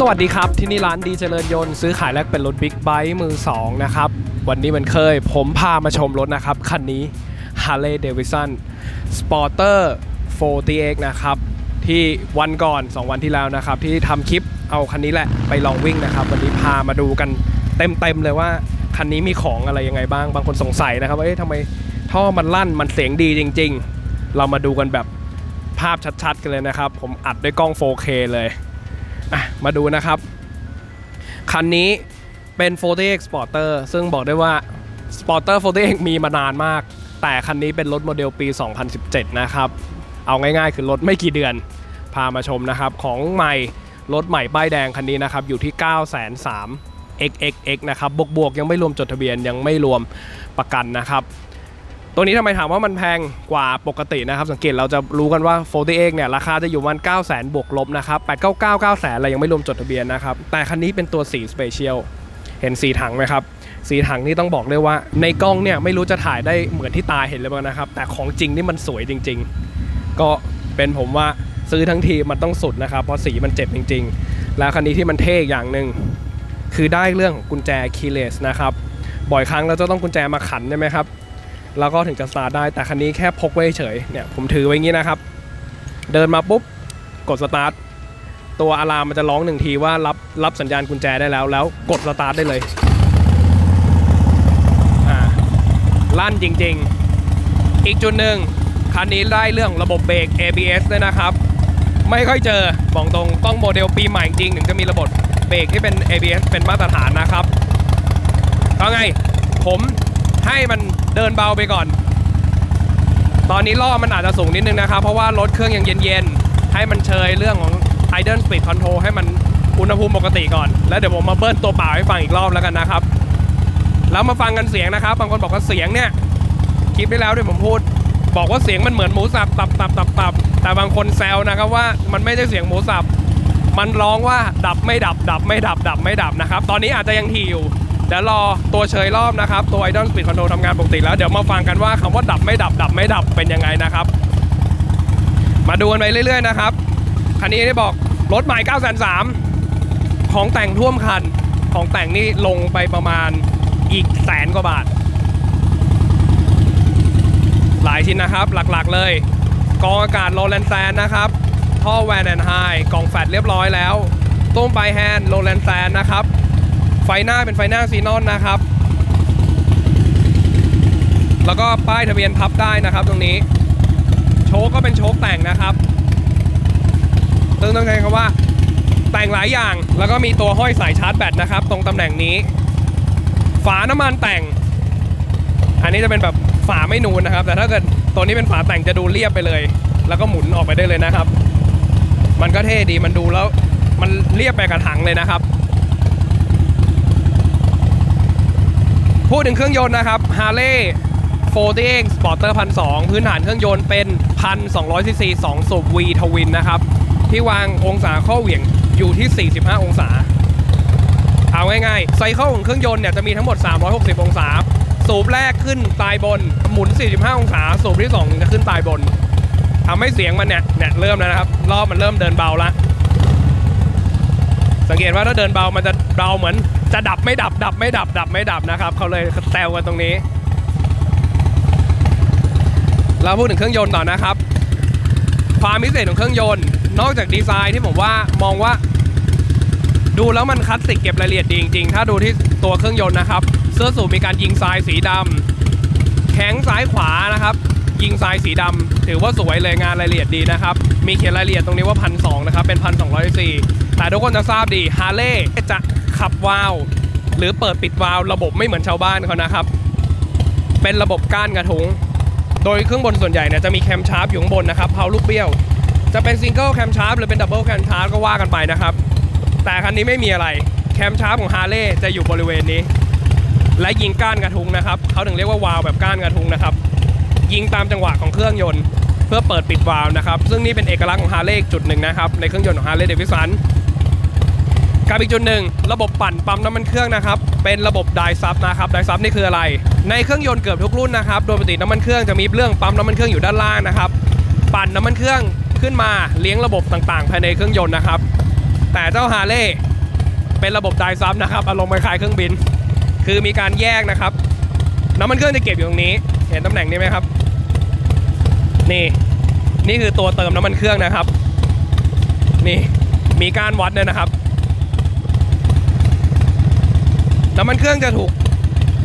สวัสดีครับที่นี่ร้านดีเจริญยนต์ซื้อขายแลกเป็นรถบิ๊กไบค์มือ2นะครับวันนี้มันผมพามาชมรถนะครับคันนี้ Harley Davidson Sporter 40X นะครับที่วันก่อน2วันที่แล้วนะครับที่ทำคลิปเอาคันนี้แหละไปลองวิ่งนะครับวันนี้พามาดูกันเต็มเลยว่าคันนี้มีของอะไรยังไงบ้างบางคนสงสัยนะครับว่าทำไมท่อมันลั่นมันเสียงดีจริงๆเรามาดูกันแบบภาพชัดๆกันเลยนะครับผมอัดด้วยกล้อง 4K เลยมาดูนะครับคันนี้เป็น 40X Sporter ซึ่งบอกได้ว่า Sporter 40X มีมานานมากแต่คันนี้เป็นรถโมเดลปี 2017 นะครับเอาง่ายๆคือรถไม่กี่เดือนพามาชมนะครับของใหม่รถใหม่ป้ายแดงคันนี้นะครับอยู่ที่ 930,000 XXX นะครับบวกยังไม่รวมจดทะเบียนยังไม่รวมประกันนะครับตัวนี้ทำไมถามว่ามันแพงกว่าปกตินะครับสังเกตเราจะรู้กันว่า 40X เนี่ยราคาจะอยู่ประมาณ 900,000 บวกลบนะครับ899 900,000อะไรยังไม่รวมจดทะเบียนนะครับแต่คันนี้เป็นตัวสีสเปเชียลเห็นสีถังไหมครับสีถังนี่ต้องบอกเลยว่าในกล้องเนี่ยไม่รู้จะถ่ายได้เหมือนที่ตาเห็นเลยบ้างนะครับแต่ของจริงนี่มันสวยจริงๆก็เป็นผมว่าซื้อทั้งทีมันต้องสุดนะครับเพราะสีมันเจ็บจริงๆแล้วคันนี้ที่มันเท่อย่างหนึ่งคือได้เรื่องของกุญแจคีย์เลสนะครับบ่อยครั้งเราจะต้องกุญแจมาขันใช่ไหมครับแล้วก็ถึงจะสตาร์ทได้แต่คันนี้แค่พกไว้เฉยเนี่ยผมถือไว้อย่างนี้นะครับเดินมาปุ๊บกดสตาร์ทตัวอะลามมันจะร้อง1ทีว่ารับสัญญาณกุญแจได้แล้วกดสตาร์ทได้เลยลั่นจริงๆอีกจุดหนึ่งคันนี้ได้เรื่องระบบเบรก ABS ด้วยนะครับไม่ค่อยเจอบอกตรงต้องโมเดลปีใหม่จริงถึงจะมีระบบเบรกที่เป็น ABS เป็นมาตรฐานนะครับเพราะไงผมให้มันเดินเบาไปก่อนตอนนี้ล้อมันอาจจะสูงนิดนึงนะครับเพราะว่ารถเครื่องยังเย็นๆให้มันเชยเรื่องของ Idle Speed Control ให้มันอุณหภูมิปกติก่อนแล้วเดี๋ยวผมมาเบิ้ลตัวเปล่าให้ฟังอีกรอบแล้วกันนะครับแล้วมาฟังกันเสียงนะครับบางคนบอกว่าเสียงเนี่ยคลิปที่แล้วที่ผมพูดบอกว่าเสียงมันเหมือนหมูสับตับแต่บางคนแซวนะครับว่ามันไม่ใช่เสียงหมูสับมันร้องว่าดับไม่ดับนะครับตอนนี้อาจจะยังทีอยู่เดี๋ยวรอตัวเชยรอบนะครับตัว Idle Speed Control ทำงานปกติแล้วเดี๋ยวมาฟังกันว่าคำว่าดับไม่ดับเป็นยังไงนะครับมาดูกันไปเรื่อยๆนะครับคันนี้ได้บอกรถใหม่ 930,000 ของแต่งท่วมคันของแต่งนี่ลงไปประมาณอีก100,000 กว่าบาทหลายชิ้นนะครับหลักๆเลยกองอากาศโรแลนแซนนะครับท่อแวนแอนไฮกล่องแฟตเรียบร้อยแล้วตุ้มปลายแฮนด์โรแลนแซนนะครับไฟหน้าเป็นไฟหน้าซีนอนนะครับแล้วก็ป้ายทะเบียนพับได้นะครับตรงนี้โชคก็เป็นโชคแต่งนะครับซึ่งต้องใช้คำว่าแต่งหลายอย่างแล้วก็มีตัวห้อยสายชาร์จแบตนะครับตรงตำแหน่งนี้ฝาน้ำมันแต่งอันนี้จะเป็นแบบฝาไม่นูนนะครับแต่ถ้าเกิดตัวนี้เป็นฝาแต่งจะดูเรียบไปเลยแล้วก็หมุนออกไปได้เลยนะครับมันก็เท่ดีมันดูแล้วมันเรียบไปกับถังเลยนะครับพูดถึงเครื่องยนต์นะครับ Harley 40X Sporter 1,200 พื้นฐานเครื่องยนต์เป็น 1,200 ซีซี 2 สูบ V Twin นะครับที่วางองศาข้อเหวี่ยงอยู่ที่ 45 องศาเอาง่ายๆไซเคิลของเครื่องยนต์เนี่ยจะมีทั้งหมด 360 องศาสูบแรกขึ้นปลายบนหมุน 45 องศาสูบที่2จะขึ้นปลายบนทำให้เสียงมันเนี่ยเริ่มแล้วนะครับรอบมันเริ่มเดินเบาละสังเกตว่าถ้าเดินเบามันจะเบาเหมือนจะดับไม่ดับนะครับเขาเลยแซวกันตรงนี้เราพูดถึงเครื่องยนต์ต่อนะครับความพิเศษของเครื่องยนต์นอกจากดีไซน์ที่ผมว่ามองว่าดูแล้วมันคลาสสิกเก็บรายละเอียดดีจริงๆถ้าดูที่ตัวเครื่องยนต์นะครับเสื้อสูบมีการยิงทรายสีดำแข้งซ้ายขวานะครับยิงทรายสีดำถือว่าสวยเลยงานรายละเอียดดีนะครับมีเขียนรายละเอียดตรงนี้ว่า 1,200 นะครับเป็น 1,200 ซีซีแต่ทุกคนจะทราบดี Harley จะขับวาล์วหรือเปิดปิดวาล์วระบบไม่เหมือนชาวบ้านเขานะครับเป็นระบบก้านกระทุ้งโดยเครื่องบนส่วนใหญ่เนี่ยจะมีแคมชาร์ปอยู่ข้างบนนะครับเพาลูกเบี้ยวจะเป็นซิงเกิลแคมชาร์ปหรือเป็นดับเบิลแคมชาร์ปก็ว่ากันไปนะครับแต่คันนี้ไม่มีอะไรแคมชาร์ปของ Harley จะอยู่บริเวณนี้และยิงก้านกระทุ้งนะครับเขาถึงเรียกว่าวาล์วแบบก้านกระทุ้งนะครับยิงตามจังหวะของเครื่องยนต์เพื่อเปิดปิดวาล์วนะครับซึ่งนี่เป็นเอกลักษณ์ของ Harley จุดหนึ่งนะครับในเครื่องยนต์ของ Harley Davidsonกับอีกจุดหนึ่งระบบปั่นปั๊มน้ำมันเครื่องนะครับเป็นระบบไดซับนะครับไดซับนี่คืออะไรในเครื่องยนต์เกือบทุกรุ่นนะครับโดยปกติน้ำมันเครื่องจะมีเรื่องปั๊มน้ำมันเครื่องอยู่ด้านล่างนะครับปั่นน้ำมันเครื่องขึ้นมาเลี้ยงระบบต่างๆภายในเครื่องยนต์นะครับแต่เจ้า Harley เป็นระบบไดซับนะครับอารมณ์คล้ายเครื่องบินคือมีการแยกนะครับน้ำมันเครื่องจะเก็บอยู่ตรงนี้เห็นตำแหน่งนี้ไหมครับนี่คือตัวเติมน้ำมันเครื่องนะครับนี่มีการวัดด้วยนะครับน้ำมันเครื่องจะถูก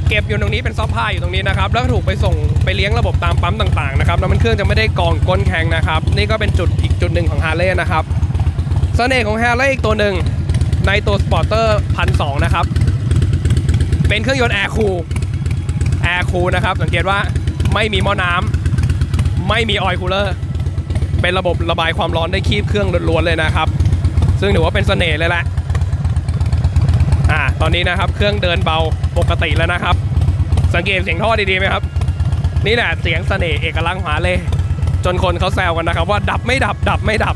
เก็บอยู่ตรงนี้เป็นซอฟต์พายอยู่ตรงนี้นะครับแล้วก็ถูกไปส่งไปเลี้ยงระบบตามปั๊มต่างๆนะครับน้ำมันเครื่องจะไม่ได้กองก้นแข็งนะครับนี่ก็เป็นอีกจุดหนึ่งของฮาร์เลย์นะครับเสน่ห์ของฮาร์เลย์อีกตัวหนึ่งในตัวสปอร์เตอร์1,200นะครับเป็นเครื่องยนต์แอร์คูลนะครับสังเกตว่าไม่มีหม้อน้ำไม่มีออยล์คูลเลอร์เป็นระบบระบายความร้อนได้คีบเครื่องล้วนๆเลยนะครับซึ่งถือว่าเป็นเสน่ห์เลยแหละตอนนี้นะครับเครื่องเดินเบาปกติแล้วนะครับสังเกตเสียงท่อดีๆไหมครับนี่แหละเสียงเสน่ห์เอกลักษณ์ฮาร์เลย์จนคนเขาแซวกันนะครับว่าดับไม่ดับ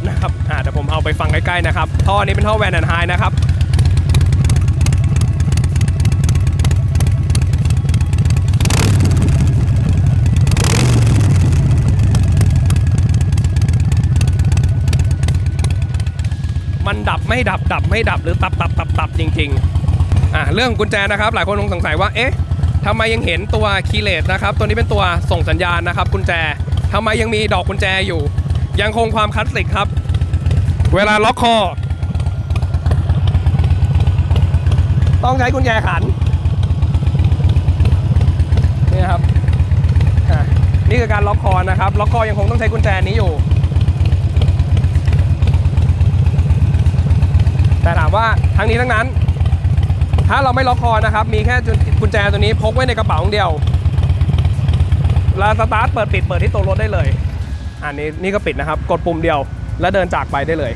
นะครับเดี๋ยวผมเอาไปฟังใกล้ๆนะครับท่อนี้เป็นท่อแวนแอนด์ไฮนะครับมันดับไม่ดับหรือตับจริงๆเรื่องกุญแจนะครับหลายคนคงสงสัยว่าเอ๊ะทำไมยังเห็นตัวคีย์เลสนะครับตัวนี้เป็นตัวส่งสัญญาณนะครับกุญแจทำไมยังมีดอกกุญแจอยู่ยังคงความคลาสสิกครับเวลาล็อกคอต้องใช้กุญแจขันนี่ครับนี่คือการล็อกคอนะครับล็อกคอยังคงต้องใช้กุญแจนี้อยู่แต่ถามว่าทั้งนี้ทั้งนั้นถ้าเราไม่ล็อกคอนะครับมีแค่กุญแจตัวนี้พกไว้ในกระเป๋าเดียวแล้วสตาร์ทเปิดที่ตัวรถได้เลยนี่ก็ปิดนะครับกดปุ่มเดียวแล้วเดินจากไปได้เลย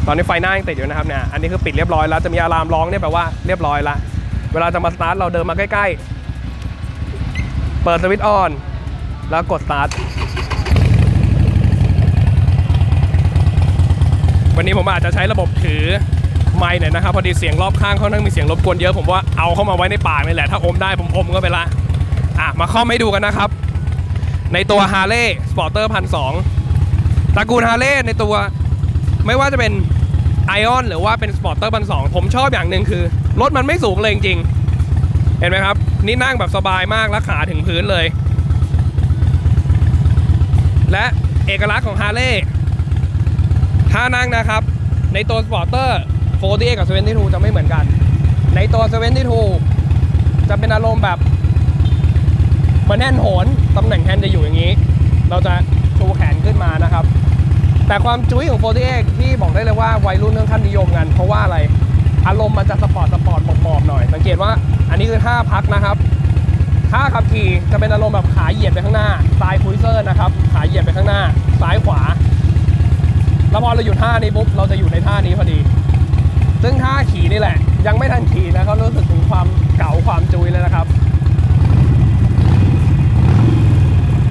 ตอนนี้ไฟหน้ายังติดอยู่นะครับเนี่ยอันนี้คือปิดเรียบร้อยแล้วจะมีอะลามร้องเนี่ยแปลว่าเรียบร้อยละเวลาจะมาสตาร์ทเราเดินมาใกล้ๆเปิดสวิตช์ออนแล้วกดสตาร์ทวันนี้ผมอาจจะใช้ระบบถือไมค์หน่อยนะครับพอดีเสียงรอบข้างเขานั่งมีเสียงรบกวนเยอะผมว่าเอาเข้ามาไว้ในปากนี่แหละถ้าอมได้ผมอมก็ไปละมาข้อให้ดูกันนะครับในตัว Harley Sporter 1,200ตระกูล Harley ในตัวไม่ว่าจะเป็น Ion หรือว่าเป็น Sporter 1,200ผมชอบอย่างหนึ่งคือรถมันไม่สูงเลยจริงๆเห็นไหมครับนี่นั่งแบบสบายมากและขาถึงพื้นเลยและเอกลักษณ์ของ Harleyท่านั่งนะครับในตัว Sporter 48 กับ 72 จะไม่เหมือนกันในตัว 72 จะเป็นอารมณ์แบบเหมือนแฮนด์โหนตำแหน่งแฮนด์จะอยู่อย่างนี้เราจะชูแขนขึ้นมานะครับแต่ความจุ้ยของ48ที่บอกได้เลยว่าวัยรุ่นค่อนข้างนิยมกันเพราะว่าอะไรอารมณ์มันจะสปอร์ตปอบๆหน่อยสังเกตว่าอันนี้คือท่าพักนะครับท่าขับขี่จะเป็นอารมณ์แบบขาเหยียดไปข้างหน้าซ้ายคุยเซอร์นะครับขาเหยียดไปข้างหน้าซ้ายขวาแล้วพอเราอยู่ท่านี้ปุ๊บเราจะอยู่ในท่านี้พอดีซึ่งท่าขี่นี่แหละยังไม่ทันขี่นะเขารู้สึกถึงความเก๋าความจุยเลยนะครับ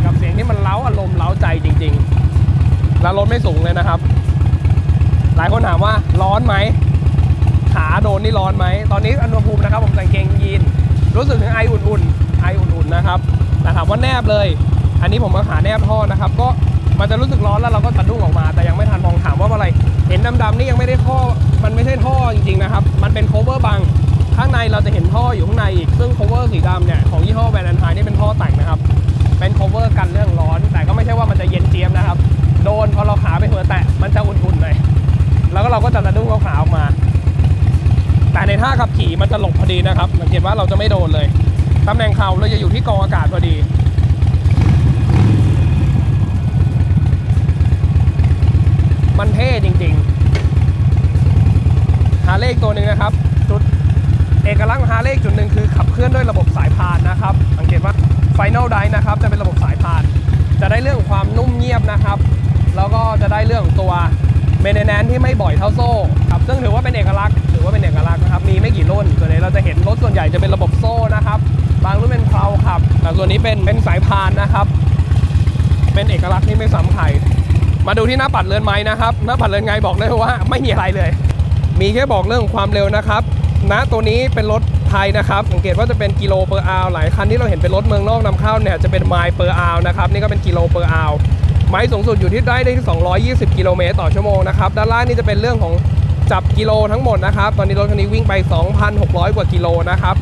กับเสียงที่มันเล้าอารมณ์เล้าใจจริงๆแล้วรถไม่สูงเลยนะครับหลายคนถามว่าร้อนไหมขาโดนนี่ร้อนไหมตอนนี้อุณหภูมินะครับผมใส่กางเกงยีนรู้สึกถึงไออุ่นๆนะครับแต่ถามว่าแนบเลยอันนี้ผมมาขาแนบท่อนะครับก็มันจะรู้สึกร้อนแล้วเราก็สะดุ้งออกมาแต่ยังไม่ทันมองถามว่าอะไรเห็นดำๆนี่ยังไม่ได้ท่อมันไม่ใช่ท่อจริงๆนะครับมันเป็น cover บังข้างในเราจะเห็นท่ออยู่ข้างในอีกซึ่ง cover สีดำเนี่ยของยี่ห้อแวนแอนด์ไฮนี่เป็นท่อแต่งนะครับเป็น cover กันเรื่องร้อนแต่ก็ไม่ใช่ว่ามันจะเย็นเจี๊ยบนะครับโดนพอเราขาไปเผลอแตะมันจะอุ่นๆเลยแล้วก็เราก็จะสะดุ้งเอาขาออกมาแต่ในท่าขับขี่มันจะหลบพอดีนะครับสังเกตว่าเราจะไม่โดนเลยตำแหน่งเข่าเราจะอยู่ที่กองอากาศพอดีมันเท่จริงๆฮาร์เลย์ตัวหนึ่งนะครับจุดเอกลักษณ์ของฮาร์เลย์จุดหนึ่งคือขับเคลื่อนด้วยระบบสายพานนะครับสังเกตว่า Final Drive นะครับจะเป็นระบบสายพานจะได้เรื่องของความนุ่มเงียบนะครับแล้วก็จะได้เรื่องของตัวเมนเทนแนนซ์ที่ไม่บ่อยเท่าโซ่ครับซึ่งถือว่าเป็นเอกลักษณ์นะครับมีไม่กี่รุ่นส่วนใหญ่เราจะเห็นรถส่วนใหญ่จะเป็นระบบโซ่นะครับบางรุ่นเป็นเพลาครับแต่ส่วนนี้เป็นสายพานนะครับเป็นเอกลักษณ์ที่ไม่ซ้ำใครมาดูที่หน้าปัดเรือนไม้นะครับหน้าปัดเรือนไงบอกได้ว่าไม่มีอะไรเลยมีแค่บอกเรื่องความเร็วนะครับณตัวนี้เป็นรถไทยนะครับสังเกตว่าจะเป็นกิโลเปอร์อาวหลายคันที่เราเห็นเป็นรถเมืองนอกนำเข้าเนี่ยจะเป็นไมล์เปอร์อาวนะครับนี่ก็เป็นกิโลเปอร์อาวไมล์สูงสุดอยู่ที่ได้ที่220 กิโลเมตรต่อชั่วโมงนะครับด้านล่างนี่จะเป็นเรื่องของ จับกิโลทั้งหมดนะครับตอนนี้รถคันนี้วิ่งไป 2,600 กว่ากิโลนะครับ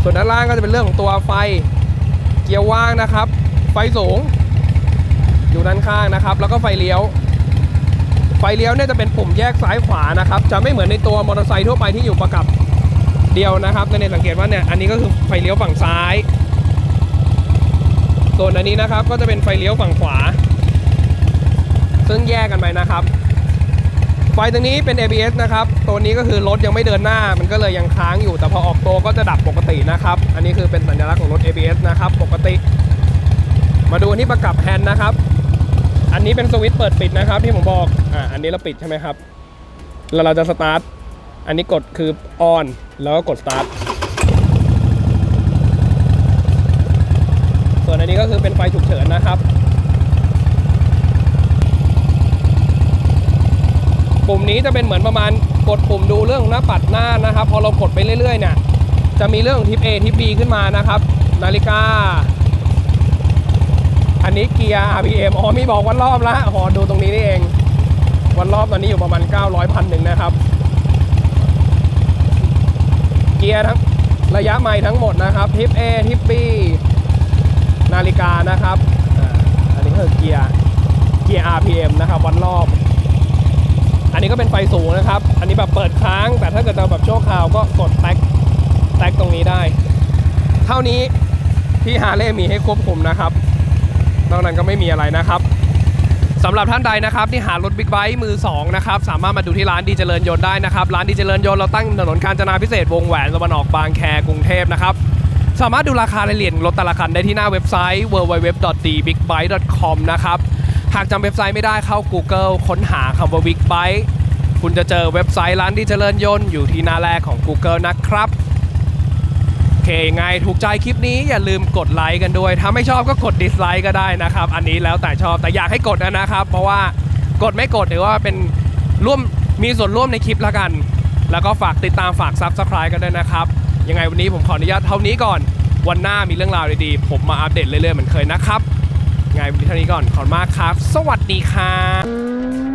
ส่วนด้านล่างก็จะเป็นเรื่องของตัวไฟเกียร์ว่างนะครับไฟสูงอยู่ด้านข้างนะครับแล้วก็ไฟเลี้ยวเนี่ยจะเป็นปุ่มแยกซ้ายขวานะครับจะไม่เหมือนในตัวมอเตอร์ไซค์ทั่วไปที่อยู่ประกับเดียวนะครับในสังเกตว่าเนี่ยอันนี้ก็คือไฟเลี้ยวฝั่งซ้ายส่วนอันนี้นะครับก็จะเป็นไฟเลี้ยวฝั่งขวาซึ่งแยกกันไปนะครับไฟตรงนี้เป็น ABS นะครับตัวนี้ก็คือรถยังไม่เดินหน้ามันก็เลยยังค้างอยู่แต่พอออกตัวก็จะดับปกตินะครับอันนี้คือเป็นสัญลักษณ์ของรถ ABS นะครับปกติมาดูที่ประกับแฮนด์นะครับอันนี้เป็นสวิตช์เปิดปิดนะครับที่ผมบอกอันนี้เราปิดใช่ไหมครับแล้วเราจะสตาร์ทอันนี้กดคือออนแล้วก็กดสตาร์ทส่วนอันนี้ก็คือเป็นไฟฉุกเฉินนะครับปุ่มนี้จะเป็นเหมือนประมาณกดปุ่มดูเรื่องหน้าปัดหน้านะครับพอเรากดไปเรื่อยๆเนี่ยจะมีเรื่องทิป A ทิป B ขึ้นมานะครับนาฬิกาอันนี้เกียร์ RPM มีบอกวัดรอบแล้วดูตรงนี้นี่เองวัดรอบตอนนี้อยู่ประมาณ900,000นะครับเกียร์ทั้งระยะไมล์ทั้งหมดนะครับทิป A ทิป B นาฬิกานะครับอันนี้ก็คือเกียร์ RPM นะครับวัดรอบอันนี้ก็เป็นไฟสูงนะครับอันนี้แบบเปิดค้างแต่ถ้าเกิดเราแบบชั่วคราวก็กดแท็กตรงนี้ได้เท่านี้ที่ฮาร์เลย์มีให้ควบคุมนะครับนอกนั้นก็ไม่มีอะไรนะครับสำหรับท่านใดนะครับที่หารถบิ๊กไบค์มือ2นะครับสามารถมาดูที่ร้านดีเจริญยนต์ได้นะครับร้านดีเจริญยนต์เราตั้งถนนกาญจนาพิเศษวงแหวนตะวันออกบางแคกรุงเทพนะครับสามารถดูราคารายละเอียดรถแต่ละคันได้ที่หน้าเว็บไซต์ www.dbigbike.com นะครับหากจำเว็บไซต์ไม่ได้เข้า Google ค้นหาคำว่า Big Bike คุณจะเจอเว็บไซต์ร้านดีเจริญยนต์อยู่ที่หน้าแรกของ Google นะครับโอเคไงถูกใจคลิปนี้อย่าลืมกดไลค์กันด้วยถ้าไม่ชอบก็กดดิสไลค์ก็ได้นะครับอันนี้แล้วแต่ชอบแต่อยากให้กดนะครับเพราะว่ากดไม่กดหรือว่าเป็นมีส่วนร่วมในคลิปละกันแล้วก็ฝากติดตามฝาก Subscribe กันด้วยนะครับยังไงวันนี้ผมขออนุญาตเท่านี้ก่อนวันหน้ามีเรื่องราวดีๆผมมาอัปเดตเรื่อยๆเหมือนเคยนะครับไงวันนี้เท่านี้ก่อนขอบคุณมากครับสวัสดีครับ